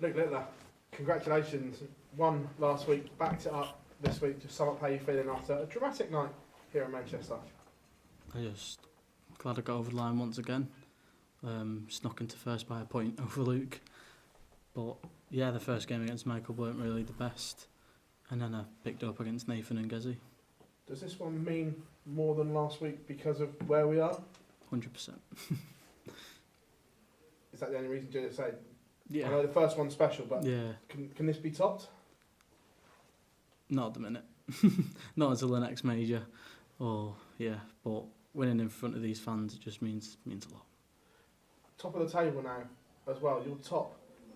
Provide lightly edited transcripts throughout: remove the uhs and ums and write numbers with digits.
Luke Littler, congratulations. Won last week, backed it up this week. Just sum up how you're feeling after a dramatic night here in Manchester. I'm just glad I got over the line once again. Snuck into first by a point over Luke. But yeah, the first game against Michael weren't really the best. And then I picked up against Nathan and Gezi. Does this one mean more than last week because of where we are? 100%. Is that the only reason you say? Yeah. I know the first one's special, but yeah, can this be topped? not at the minute. Not until the next major. But winning in front of these fans, it just means a lot. Top of the table now as well. You're top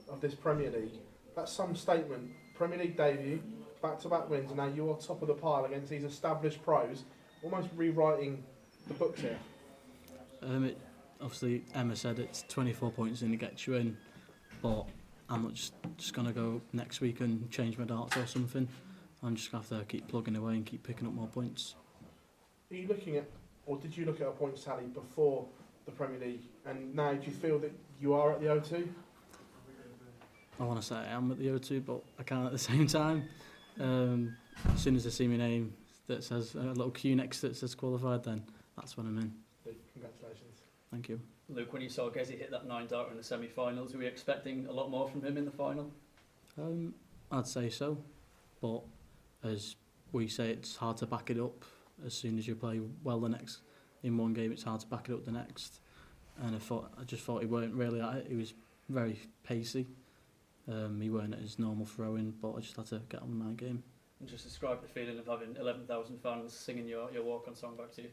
of this Premier League. That's some statement. Premier League debut, back-to-back wins, and now you are top of the pile against these established pros, almost rewriting the books here. Obviously, Emma said it's 24 points in to get you in, but I'm not just going to go next week and change my darts or something. I'm just going to have to keep plugging away and keep picking up more points. Are you looking at, or did you look at a points tally before the Premier League, and now do you feel that you are at the O2? I want to say I am at the O2, but I can't at the same time. As soon as I see my name that says a little Q next to it that says qualified, then that's when I'm in. Congratulations. Thank you. Luke, when you saw Gezi hit that 9-darter in the semi-finals, were you expecting a lot more from him in the final? I'd say so, but as we say, it's hard to back it up. As soon as you play well in one game, it's hard to back it up the next. And I just thought he weren't really at it. He was very pacey. He weren't at his normal throwing, but I just had to get on with my game. And just describe the feeling of having 11,000 fans singing your walk-on song back to you.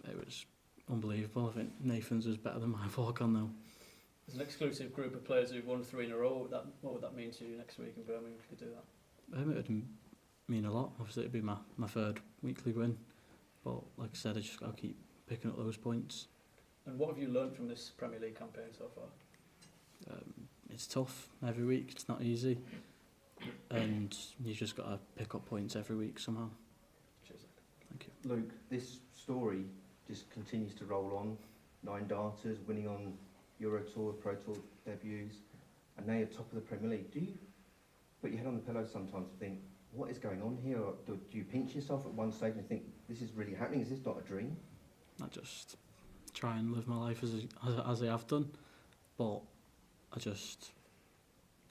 It was unbelievable. I think Nathan's was better than my walk-on though. There's an exclusive group of players who've won 3 in a row. What would that mean to you next week in Birmingham if you could do that? It would mean a lot. Obviously, it'd be my third weekly win. But like I said, I just got to keep picking up those points. And what have you learned from this Premier League campaign so far? It's tough every week. It's not easy. And you just got to pick up points every week somehow. Cheers. Thank you. Luke, this story just continues to roll on. 9 darters, winning on Euro Tour, Pro Tour debuts, and now you're top of the Premier League. Do you put your head on the pillow sometimes and think, what is going on here? Or do you pinch yourself at one stage and think, this is really happening? Is this not a dream? I just try and live my life as I have done. But I just,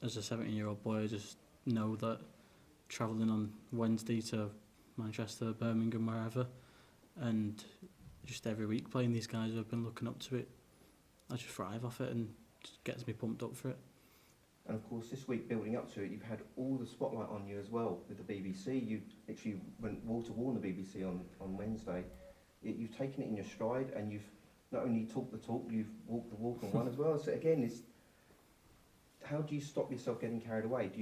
as a 17-year-old boy, I just know that travelling on Wednesday to Manchester, Birmingham, wherever, and just every week playing these guys who have been looking up to it, I just thrive off it and it just gets me pumped up for it. And of course, this week building up to it, you've had all the spotlight on you as well with the BBC. You literally went wall to wall on the BBC on Wednesday. You've taken it in your stride, and you've not only talked the talk, you've walked the walk on one as well. So again, how do you stop yourself getting carried away? Do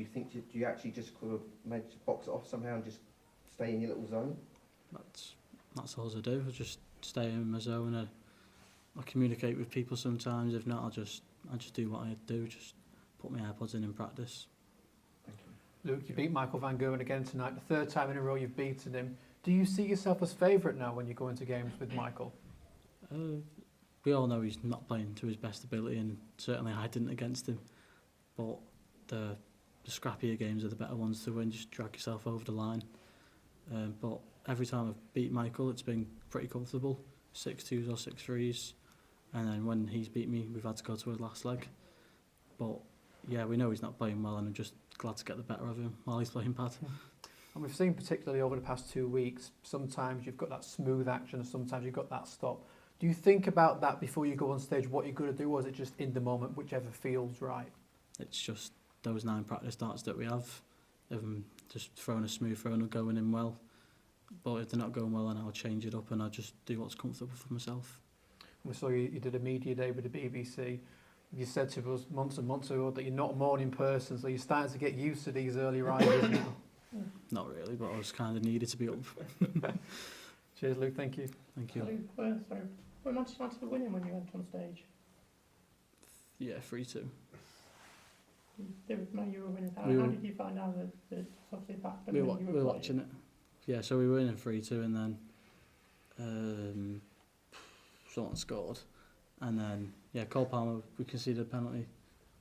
you actually just sort of manage to box it off somehow and just stay in your little zone? That's all I do. I just stay in my zone. I communicate with people sometimes. If not, I just do what I do. Just put my AirPods in and practice. Thank you. Luke, you beat Michael van Gerwen again tonight. The third time in a row you've beaten him. Do you see yourself as favourite now when you go into games with Michael? We all know he's not playing to his best ability, and certainly I didn't against him. But the scrappier games are the better ones to win. Just drag yourself over the line. But every time I've beat Michael, it's been pretty comfortable. 6-2s or 6-3s. And then when he's beat me, we've had to go to a last leg. But yeah, we know he's not playing well, and I'm just glad to get the better of him while he's playing bad. And we've seen particularly over the past 2 weeks, sometimes you've got that smooth action and sometimes you've got that stop. Do you think about that before you go on stage, what you're going to do, or is it just in the moment, whichever feels right? It's just those 9 practice darts that we have. Just throwing a smooth throw and going in well. But if they're not going well, then I'll change it up and I'll just do what's comfortable for myself. We saw you did a media day with the BBC. You said to us months and months ago that you're not a morning person, so you're starting to get used to these early rises now. Not really, but I was kind of needed to be up. Cheers, Luke. Thank you. Thank you. Were Manchester United winning when you went on stage? Yeah, 3-2. You were winning. How did you find out that it's obviously back? We were watching it. Yeah, so we were winning 3-2, and then someone scored, and then Cole Palmer, we conceded a penalty,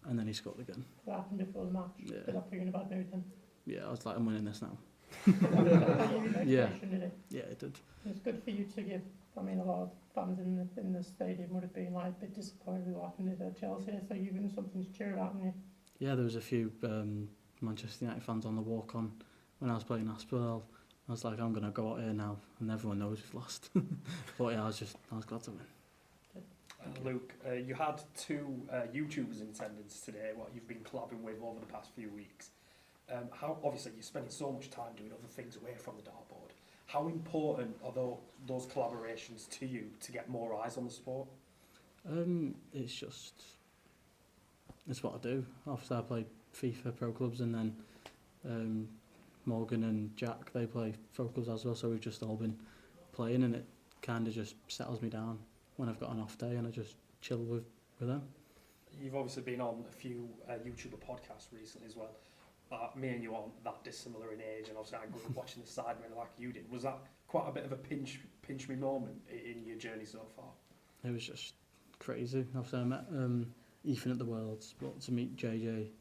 and then he scored again. That happened before the match. Yeah. Did that put you in a bad mood then? Yeah, I was like, I'm winning this now. Yeah. Yeah. Did it? Yeah, it did. It's good for you to give. I mean, a lot of fans in the stadium would have been like a bit disappointed with what happened at Chelsea. So you've given something to cheer about, haven't you? Yeah, there was a few Manchester United fans on the walk-on when I was playing Aspinall. I was like, I'm going to go out here now, and everyone knows we've lost. But yeah, I was glad to win. Luke, you had two YouTubers in attendance today, what you've been collabing with over the past few weeks. How obviously you're spending so much time doing other things away from the dartboard. How important are those collaborations to you to get more eyes on the sport? It's what I do. Obviously, I play FIFA Pro Clubs, and then Morgan and Jack, they play Pro Clubs as well, so we've just all been playing, and it kind of just settles me down when I've got an off day, and I just chill with them. You've obviously been on a few YouTuber podcasts recently as well. Me and you aren't that dissimilar in age, and obviously I grew up watching the Sidemen like you did. Was that quite a bit of a pinch me moment in your journey so far? It was just crazy. Obviously, I met Ethan at the Worlds, but to meet JJ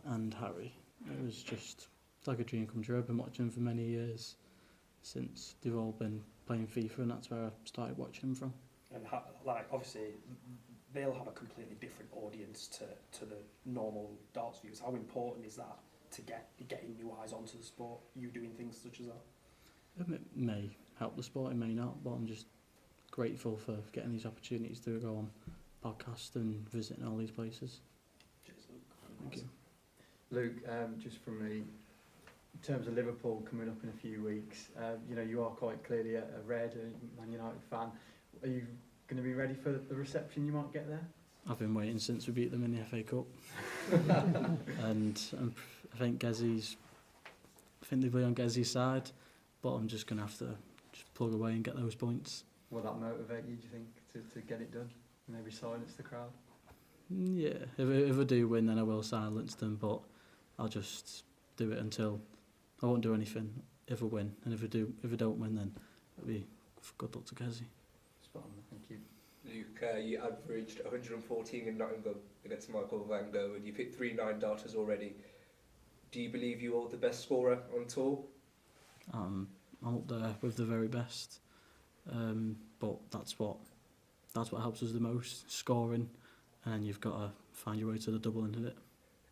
and Harry, it was just like a dream come true. I've been watching them for many years since they've all been playing FIFA, and that's where I started watching them from. And obviously, they'll have a completely different audience to the normal darts viewers. How important is that to getting new eyes onto the sport? You doing things such as that? It may help the sport, it may not, but I'm just grateful for getting these opportunities to go on podcasts and visiting all these places. Cheers, Luke. Thank you. Luke, just from me, in terms of Liverpool coming up in a few weeks, you are quite clearly a Red and Man United fan. Are you going to be ready for the reception you might get there? I've been waiting since we beat them in the FA Cup. and I think they'll be on Gezzy's side, but I'm just going to have to just plug away and get those points. Will that motivate you, do you think, to get it done? Maybe silence the crowd? Yeah, if I do win, then I will silence them, but I'll just do it until I won't do anything if I win, and if I don't win, then it'll be good luck to Gezzy. Spot on, thank you. Luke, you averaged 114 in Nottingham against Michael van Gerwen. You've hit 3 9-darters already. Do you believe you are the best scorer on tour? I'm up there with the very best, but that's what helps us the most, scoring, and you've got to find your way to the double end of it.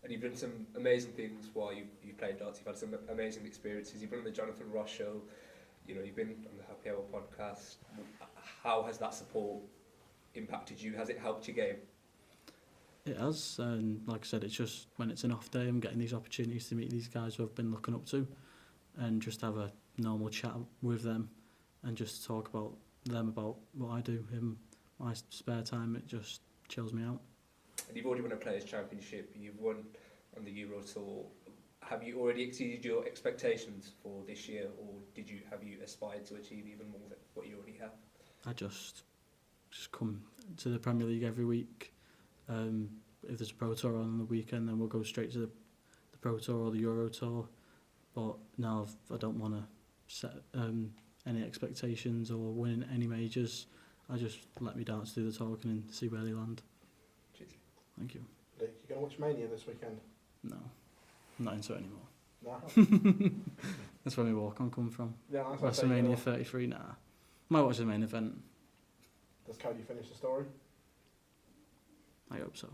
And you've done some amazing things while you've played darts. You've had some amazing experiences. You've been on the Jonathan Ross show. You've been on the Happy Hour podcast. How has that support impacted you? Has it helped your game? It has, and like I said, it's just when it's an off day, I'm getting these opportunities to meet these guys who I've been looking up to, and just have a normal chat with them, and just talk about them, about what I do in my spare time. It just chills me out. And you've already won a Players' Championship. You've won on the Euro Tour. Have you already exceeded your expectations for this year, or have you aspired to achieve even more than what you already have? I just come to the Premier League every week. If there's a Pro Tour on the weekend, then we'll go straight to the Pro Tour or the Euro Tour. But now I don't want to set any expectations or win any majors. I just let me darts do the talking and see where they land. Cheers. Thank you. Luke, you going to watch Mania this weekend? No, I'm not into it anymore. No. That's where my walk-on come from. Yeah, that's what I say, WrestleMania 33, nah. Might watch the main event. Does Cody finish the story? I hope so.